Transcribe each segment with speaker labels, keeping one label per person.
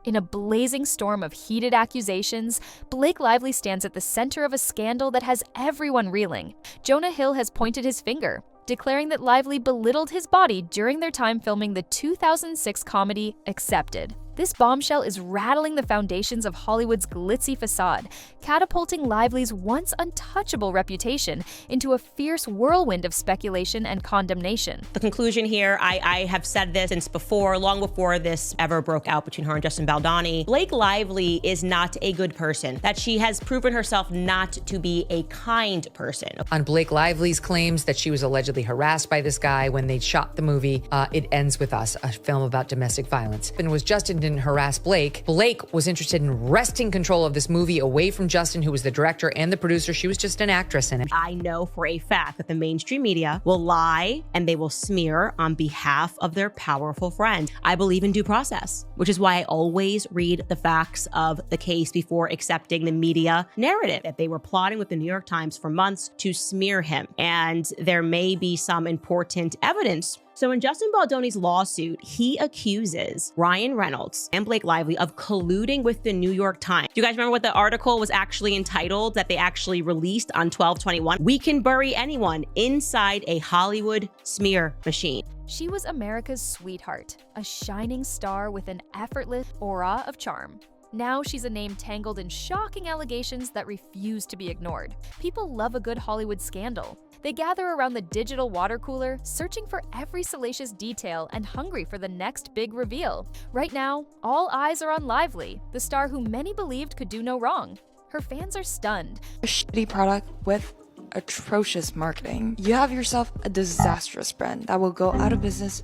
Speaker 1: In a blazing storm of heated accusations, Blake Lively stands at the center of a scandal that has everyone reeling. Jonah Hill has pointed his finger, declaring that Lively belittled his body during their time filming the 2006 comedy Accepted. This bombshell is rattling the foundations of Hollywood's glitzy facade, catapulting Lively's once untouchable reputation into a fierce whirlwind of speculation and condemnation.
Speaker 2: The conclusion here, I have said this since before, long before this ever broke out between her and Justin Baldoni. Blake Lively is not a good person, that she has proven herself not to be a kind person.
Speaker 3: On Blake Lively's claims that she was allegedly harassed by this guy when they shot the movie, It Ends With Us, a film about domestic violence. And was Justin didn't harass Blake. Blake was interested in wresting control of this movie away from Justin, who was the director and the producer. She was just an actress in it.
Speaker 2: I know for a fact that the mainstream media will lie and they will smear on behalf of their powerful friend. I believe in due process, which is why I always read the facts of the case before accepting the media narrative that they were plotting with the New York Times for months to smear him. And there may be some important evidence. So in Justin Baldoni's lawsuit, he accuses Ryan Reynolds and Blake Lively of colluding with the New York Times. Do you guys remember what the article was actually entitled that they actually released on 12/21? We can bury anyone inside a Hollywood smear machine.
Speaker 1: She was America's sweetheart, a shining star with an effortless aura of charm. Now she's a name tangled in shocking allegations that refuse to be ignored. People love a good Hollywood scandal. They gather around the digital water cooler, searching for every salacious detail and hungry for the next big reveal. Right now, all eyes are on Lively, the star who many believed could do no wrong. Her fans are stunned.
Speaker 4: A shitty product with atrocious marketing. You have yourself a disastrous brand that will go out of business.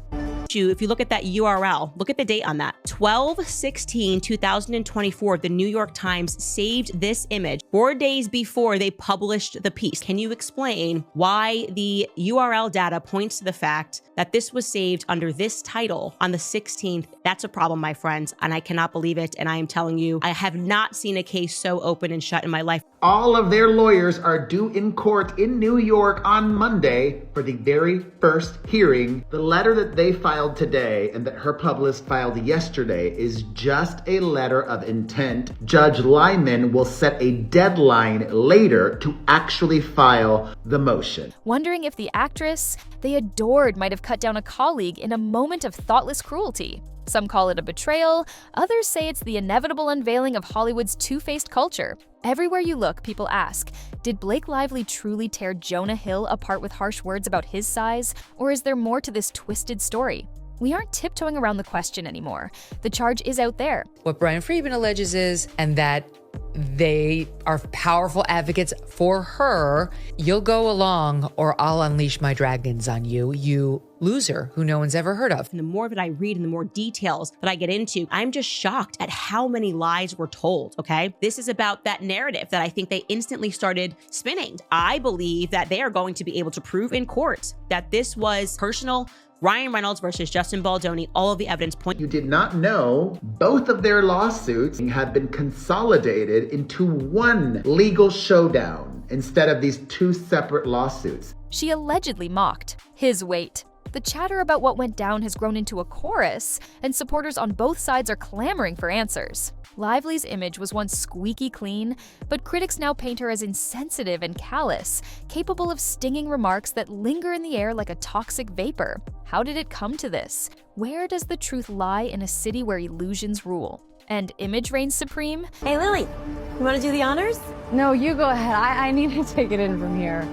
Speaker 2: If you look at that URL, look at the date on that. 12/16/2024, the New York Times saved this image 4 days before they published the piece. Can you explain why the URL data points to the fact that this was saved under this title on the 16th? That's a problem, my friends, and I cannot believe it. And I am telling you, I have not seen a case so open and shut in my life.
Speaker 5: All of their lawyers are due in court in New York on Monday for the very first hearing. The letter that they filed today and that her publicist filed yesterday is just a letter of intent. Judge Lyman will set a deadline later to actually file the motion.
Speaker 1: Wondering if the actress they adored might have cut down a colleague in a moment of thoughtless cruelty. Some call it a betrayal, others say it's the inevitable unveiling of Hollywood's two-faced culture. Everywhere you look, people ask, did Blake Lively truly tear Jonah Hill apart with harsh words about his size, or is there more to this twisted story? We aren't tiptoeing around the question anymore. The charge is out there.
Speaker 3: What Brian Friedman alleges is, and that they are powerful advocates for her. You'll go along or I'll unleash my dragons on you, you loser who no one's ever heard of.
Speaker 2: And the more that I read and the more details that I get into, I'm just shocked at how many lies were told, okay? This is about that narrative that I think they instantly started spinning. I believe that they are going to be able to prove in court that this was personal. Ryan Reynolds versus Justin Baldoni, all of the evidence point.
Speaker 5: You did not know both of their lawsuits have been consolidated into one legal showdown instead of these two separate lawsuits.
Speaker 1: She allegedly mocked his weight. The chatter about what went down has grown into a chorus, and supporters on both sides are clamoring for answers. Lively's image was once squeaky clean, but critics now paint her as insensitive and callous, capable of stinging remarks that linger in the air like a toxic vapor. How did it come to this? Where does the truth lie in a city where illusions rule? And image reigns supreme?
Speaker 6: Hey, Lily, you want to do the honors?
Speaker 7: No, you go ahead. I need to take it in from here.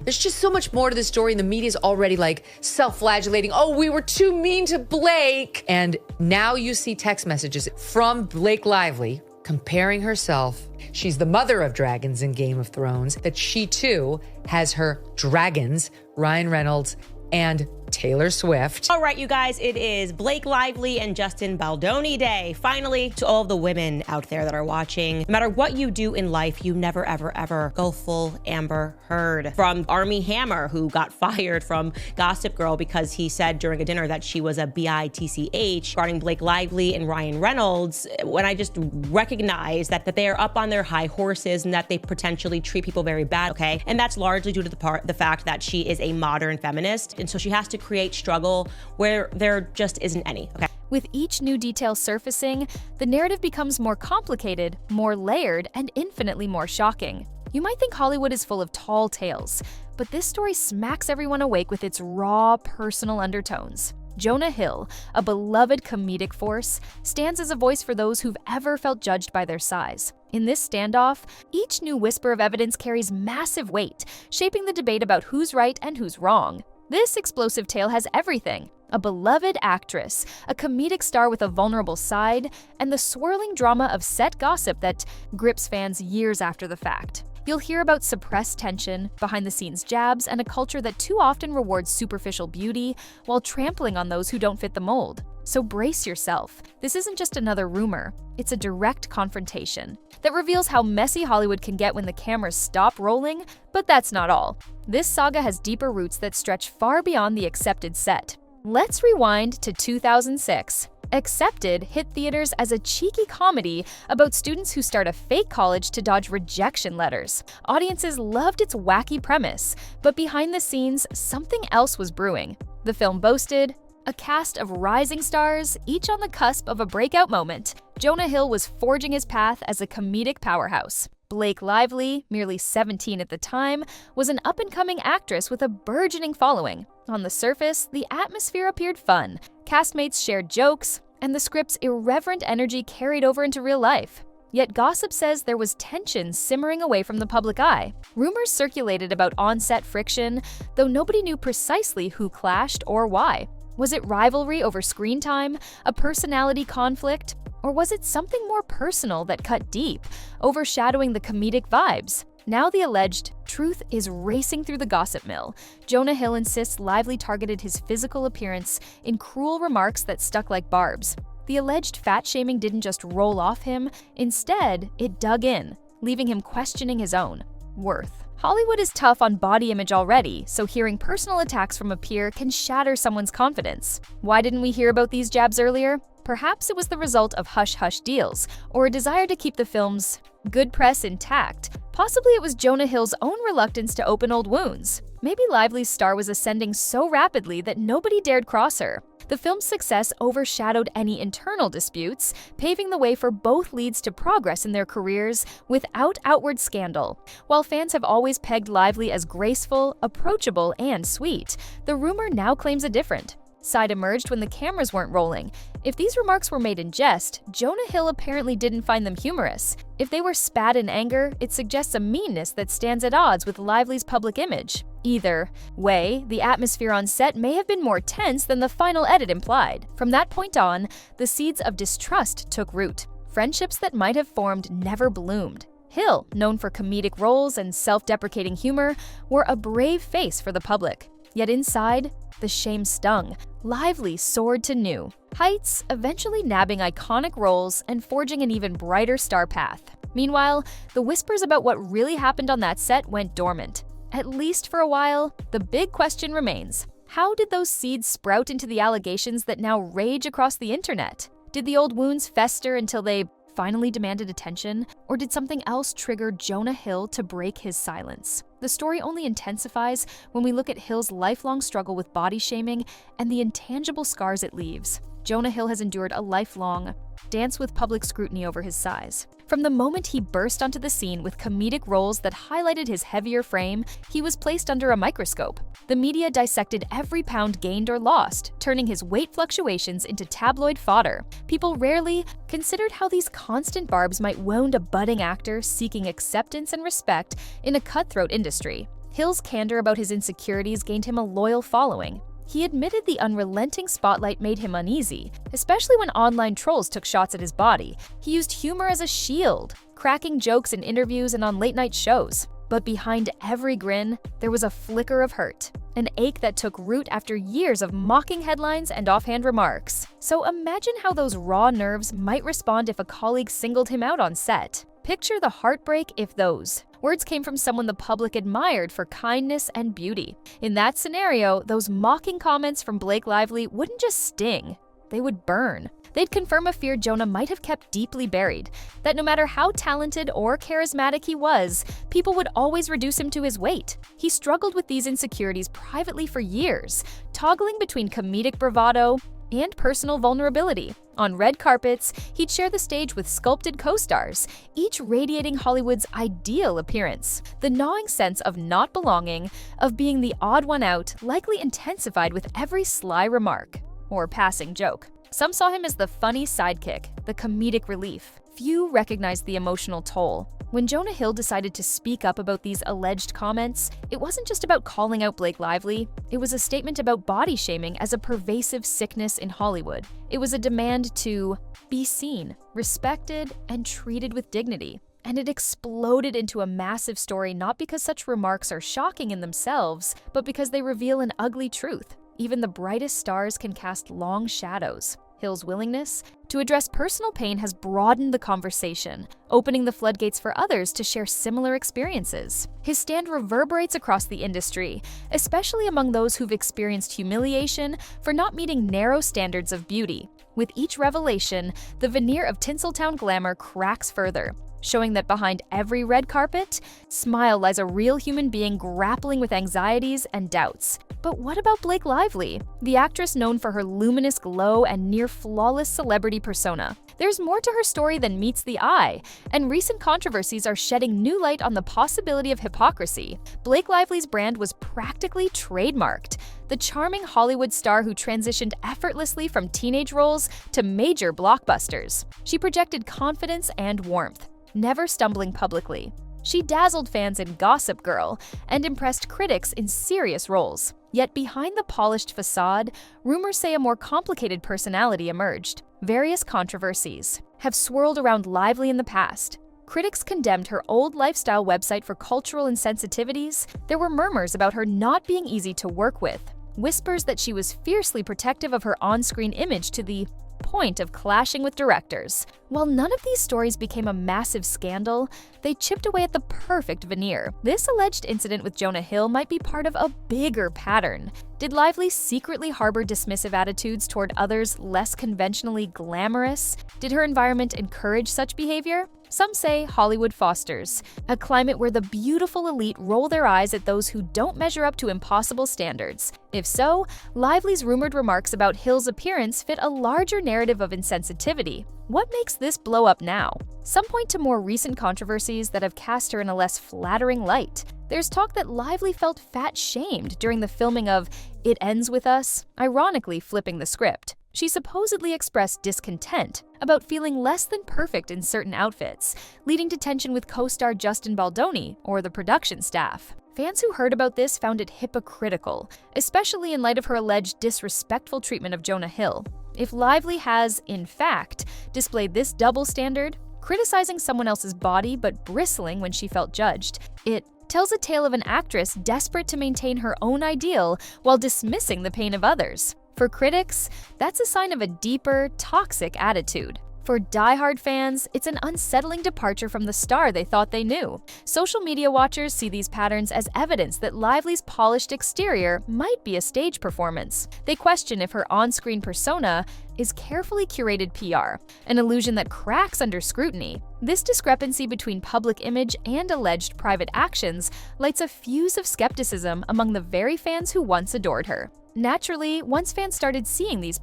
Speaker 3: There's just so much more to the story, and the media's already like self-flagellating. Oh, we were too mean to Blake. And now you see text messages from Blake Lively comparing herself. She's the mother of dragons in Game of Thrones, that she too has her dragons, Ryan Reynolds and Taylor Swift.
Speaker 2: All right, you guys, it is Blake Lively and Justin Baldoni Day. Finally, to all of the women out there that are watching, no matter what you do in life, you never, ever, ever go full Amber Heard. From Armie Hammer, who got fired from Gossip Girl because he said during a dinner that she was a bitch, regarding Blake Lively and Ryan Reynolds, when I just recognize that they are up on their high horses and that they potentially treat people very bad, okay? And that's largely due to the fact that she is a modern feminist, and so she has to create struggle where there just isn't any, okay?
Speaker 1: With each new detail surfacing, the narrative becomes more complicated, more layered, and infinitely more shocking. You might think Hollywood is full of tall tales, but this story smacks everyone awake with its raw, personal undertones. Jonah Hill, a beloved comedic force, stands as a voice for those who've ever felt judged by their size. In this standoff, each new whisper of evidence carries massive weight, shaping the debate about who's right and who's wrong. This explosive tale has everything: a beloved actress, a comedic star with a vulnerable side, and the swirling drama of set gossip that grips fans years after the fact. You'll hear about suppressed tension, behind-the-scenes jabs, and a culture that too often rewards superficial beauty while trampling on those who don't fit the mold. So brace yourself. This isn't just another rumor. It's a direct confrontation that reveals how messy Hollywood can get when the cameras stop rolling, but that's not all. This saga has deeper roots that stretch far beyond the accepted set. Let's rewind to 2006. Accepted hit theaters as a cheeky comedy about students who start a fake college to dodge rejection letters. Audiences loved its wacky premise, but behind the scenes, something else was brewing. The film boasted a cast of rising stars, each on the cusp of a breakout moment. Jonah Hill was forging his path as a comedic powerhouse. Blake Lively, merely 17 at the time, was an up-and-coming actress with a burgeoning following. On the surface, the atmosphere appeared fun. Castmates shared jokes, and the script's irreverent energy carried over into real life. Yet gossip says there was tension simmering away from the public eye. Rumors circulated about on-set friction, though nobody knew precisely who clashed or why. Was it rivalry over screen time, a personality conflict, or was it something more personal that cut deep, overshadowing the comedic vibes? Now the alleged truth is racing through the gossip mill. Jonah Hill insists Lively targeted his physical appearance in cruel remarks that stuck like barbs. The alleged fat shaming didn't just roll off him, instead, it dug in, leaving him questioning his own worth. Hollywood is tough on body image already, so hearing personal attacks from a peer can shatter someone's confidence. Why didn't we hear about these jabs earlier? Perhaps it was the result of hush-hush deals, or a desire to keep the film's good press intact. Possibly it was Jonah Hill's own reluctance to open old wounds. Maybe Lively's star was ascending so rapidly that nobody dared cross her. The film's success overshadowed any internal disputes, paving the way for both leads to progress in their careers without outward scandal. While fans have always pegged Lively as graceful, approachable, and sweet, the rumor now claims a different side emerged when the cameras weren't rolling. If these remarks were made in jest, Jonah Hill apparently didn't find them humorous. If they were spat in anger, it suggests a meanness that stands at odds with Lively's public image. Either way, the atmosphere on set may have been more tense than the final edit implied. From that point on, the seeds of distrust took root. Friendships that might have formed never bloomed. Hill, known for comedic roles and self-deprecating humor, wore a brave face for the public. Yet inside, the shame stung. Lively soared to new heights, eventually nabbing iconic roles and forging an even brighter star path. Meanwhile, the whispers about what really happened on that set went dormant. At least for a while, the big question remains: how did those seeds sprout into the allegations that now rage across the internet? Did the old wounds fester until they finally demanded attention, or did something else trigger Jonah Hill to break his silence? The story only intensifies when we look at Hill's lifelong struggle with body shaming and the intangible scars it leaves. Jonah Hill has endured a lifelong dance with public scrutiny over his size. From the moment he burst onto the scene with comedic roles that highlighted his heavier frame, he was placed under a microscope. The media dissected every pound gained or lost, turning his weight fluctuations into tabloid fodder. People rarely considered how these constant barbs might wound a budding actor seeking acceptance and respect in a cutthroat industry. Hill's candor about his insecurities gained him a loyal following. He admitted the unrelenting spotlight made him uneasy, especially when online trolls took shots at his body. He used humor as a shield, cracking jokes in interviews and on late-night shows. But behind every grin, there was a flicker of hurt, an ache that took root after years of mocking headlines and offhand remarks. So imagine how those raw nerves might respond if a colleague singled him out on set. Picture the heartbreak if those words came from someone the public admired for kindness and beauty. In that scenario, those mocking comments from Blake Lively wouldn't just sting, they would burn. They'd confirm a fear Jonah might have kept deeply buried, that no matter how talented or charismatic he was, people would always reduce him to his weight. He struggled with these insecurities privately for years, toggling between comedic bravado and personal vulnerability. On red carpets, he'd share the stage with sculpted co-stars, each radiating Hollywood's ideal appearance. The gnawing sense of not belonging, of being the odd one out, likely intensified with every sly remark or passing joke. Some saw him as the funny sidekick, the comedic relief. Few recognized the emotional toll. When Jonah Hill decided to speak up about these alleged comments, it wasn't just about calling out Blake Lively. It was a statement about body shaming as a pervasive sickness in Hollywood. It was a demand to be seen, respected, and treated with dignity. And it exploded into a massive story not because such remarks are shocking in themselves, but because they reveal an ugly truth. Even the brightest stars can cast long shadows. Hill's willingness to address personal pain has broadened the conversation, opening the floodgates for others to share similar experiences. His stand reverberates across the industry, especially among those who've experienced humiliation for not meeting narrow standards of beauty. With each revelation, the veneer of Tinseltown glamour cracks further, showing that behind every red carpet smile lies a real human being grappling with anxieties and doubts. But what about Blake Lively, the actress known for her luminous glow and near-flawless celebrity persona? There's more to her story than meets the eye, and recent controversies are shedding new light on the possibility of hypocrisy. Blake Lively's brand was practically trademarked. The charming Hollywood star who transitioned effortlessly from teenage roles to major blockbusters. She projected confidence and warmth, never stumbling publicly. She dazzled fans in Gossip Girl and impressed critics in serious roles. Yet behind the polished facade, rumors say a more complicated personality emerged. Various controversies have swirled around Lively in the past. Critics condemned her old lifestyle website for cultural insensitivities. There were murmurs about her not being easy to work with, whispers that she was fiercely protective of her on-screen image to the point of clashing with directors. While none of these stories became a massive scandal, they chipped away at the perfect veneer. This alleged incident with Jonah Hill might be part of a bigger pattern. Did Lively secretly harbor dismissive attitudes toward others less conventionally glamorous? Did her environment encourage such behavior? Some say Hollywood fosters a climate where the beautiful elite roll their eyes at those who don't measure up to impossible standards. If so, Lively's rumored remarks about Hill's appearance fit a larger narrative of insensitivity. What makes this blow up now? Some point to more recent controversies that have cast her in a less flattering light. There's talk that Lively felt fat-shamed during the filming of It Ends With Us, ironically flipping the script. She supposedly expressed discontent about feeling less than perfect in certain outfits, leading to tension with co-star Justin Baldoni or the production staff. Fans who heard about this found it hypocritical, especially in light of her alleged disrespectful treatment of Jonah Hill. If Lively has, in fact, displayed this double standard, criticizing someone else's body but bristling when she felt judged, it tells a tale of an actress desperate to maintain her own ideal while dismissing the pain of others. For critics, that's a sign of a deeper, toxic attitude. For die-hard fans, it's an unsettling departure from the star they thought they knew. Social media watchers see these patterns as evidence that Lively's polished exterior might be a stage performance. They question if her on-screen persona is carefully curated PR, an illusion that cracks under scrutiny. This discrepancy between public image and alleged private actions lights a fuse of skepticism among the very fans who once adored her. Naturally, once fans started seeing these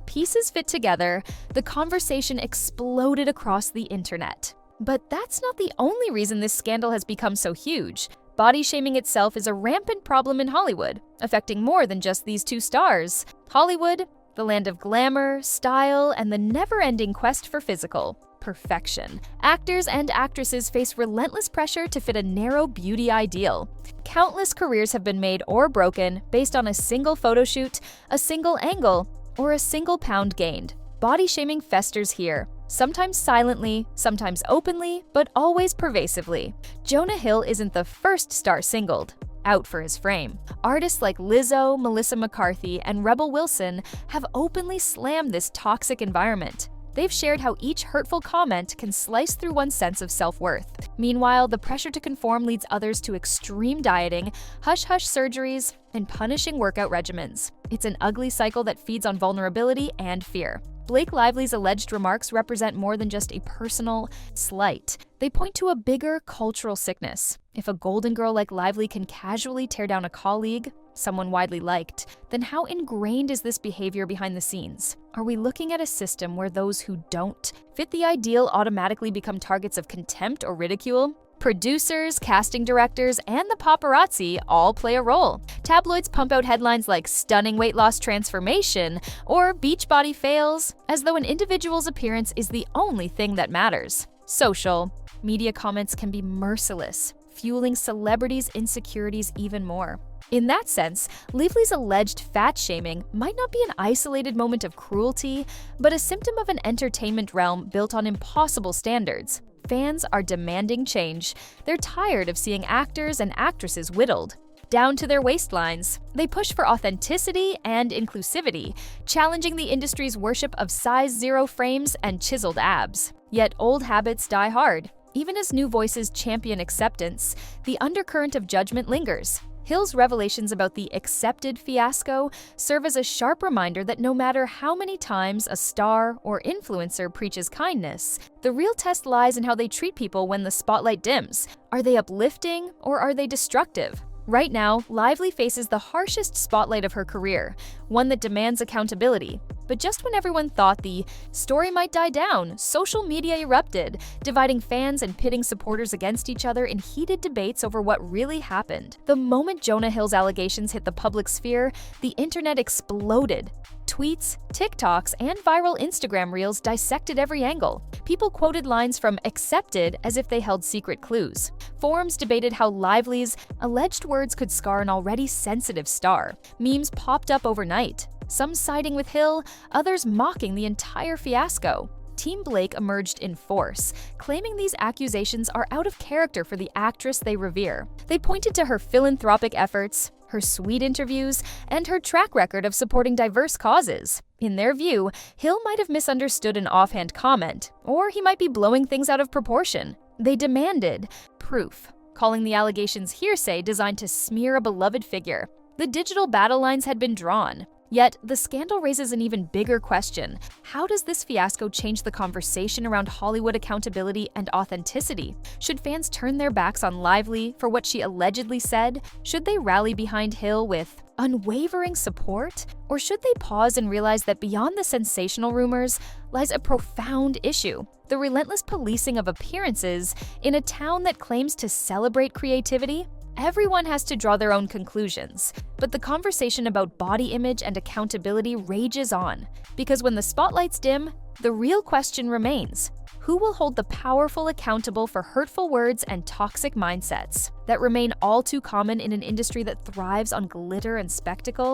Speaker 1: pieces fit together, the conversation exploded across the internet. But that's not the only reason this scandal has become so huge. Body shaming itself is a rampant problem in Hollywood, affecting more than just these two stars. Hollywood, the land of glamour, style, and the never-ending quest for physical perfection. Actors and actresses face relentless pressure to fit a narrow beauty ideal. Countless careers have been made or broken based on a single photo shoot, a single angle, or a single pound gained. Body shaming festers here, sometimes silently, sometimes openly, but always pervasively. Jonah Hill isn't the first star singled out for his frame. Artists like Lizzo, Melissa McCarthy, and Rebel Wilson have openly slammed this toxic environment. They've shared how each hurtful comment can slice through one's sense of self-worth. Meanwhile, the pressure to conform leads others to extreme dieting, hush-hush surgeries, and punishing workout regimens. It's an ugly cycle that feeds on vulnerability and fear. Blake Lively's alleged remarks represent more than just a personal slight. They point to a bigger cultural sickness. If a golden girl like Lively can casually tear down a colleague, someone widely liked, then how ingrained is this behavior behind the scenes? Are we looking at a system where those who don't fit the ideal automatically become targets of contempt or ridicule? Producers, casting directors, and the paparazzi all play a role. Tabloids pump out headlines like "stunning weight loss transformation" or "Beachbody fails," as though an individual's appearance is the only thing that matters. Social media comments can be merciless, fueling celebrities' insecurities even more. In that sense, Lively's alleged fat shaming might not be an isolated moment of cruelty, but a symptom of an entertainment realm built on impossible standards. Fans are demanding change. They're tired of seeing actors and actresses whittled down to their waistlines. They push for authenticity and inclusivity, challenging the industry's worship of size zero frames and chiseled abs. Yet old habits die hard. Even as new voices champion acceptance, the undercurrent of judgment lingers. Hill's revelations about the accepted fiasco serve as a sharp reminder that no matter how many times a star or influencer preaches kindness, the real test lies in how they treat people when the spotlight dims. Are they uplifting or are they destructive? Right now, Lively faces the harshest spotlight of her career, one that demands accountability. But just when everyone thought the story might die down, social media erupted, dividing fans and pitting supporters against each other in heated debates over what really happened. The moment Jonah Hill's allegations hit the public sphere, the internet exploded. Tweets, TikToks, and viral Instagram reels dissected every angle. People quoted lines from Accepted as if they held secret clues. Forums debated how Lively's alleged words could scar an already sensitive star. Memes popped up overnight, some siding with Hill, others mocking the entire fiasco. Team Blake emerged in force, claiming these accusations are out of character for the actress they revere. They pointed to her philanthropic efforts, her sweet interviews, and her track record of supporting diverse causes. In their view, Hill might have misunderstood an offhand comment, or he might be blowing things out of proportion. They demanded proof, calling the allegations hearsay designed to smear a beloved figure. The digital battle lines had been drawn. Yet, the scandal raises an even bigger question. How does this fiasco change the conversation around Hollywood accountability and authenticity? Should fans turn their backs on Lively for what she allegedly said? Should they rally behind Hill with unwavering support? Or should they pause and realize that beyond the sensational rumors lies a profound issue? The relentless policing of appearances in a town that claims to celebrate creativity? Everyone has to draw their own conclusions, but the conversation about body image and accountability rages on, because when the spotlights dim, the real question remains: who will hold the powerful accountable for hurtful words and toxic mindsets that remain all too common in an industry that thrives on glitter and spectacle?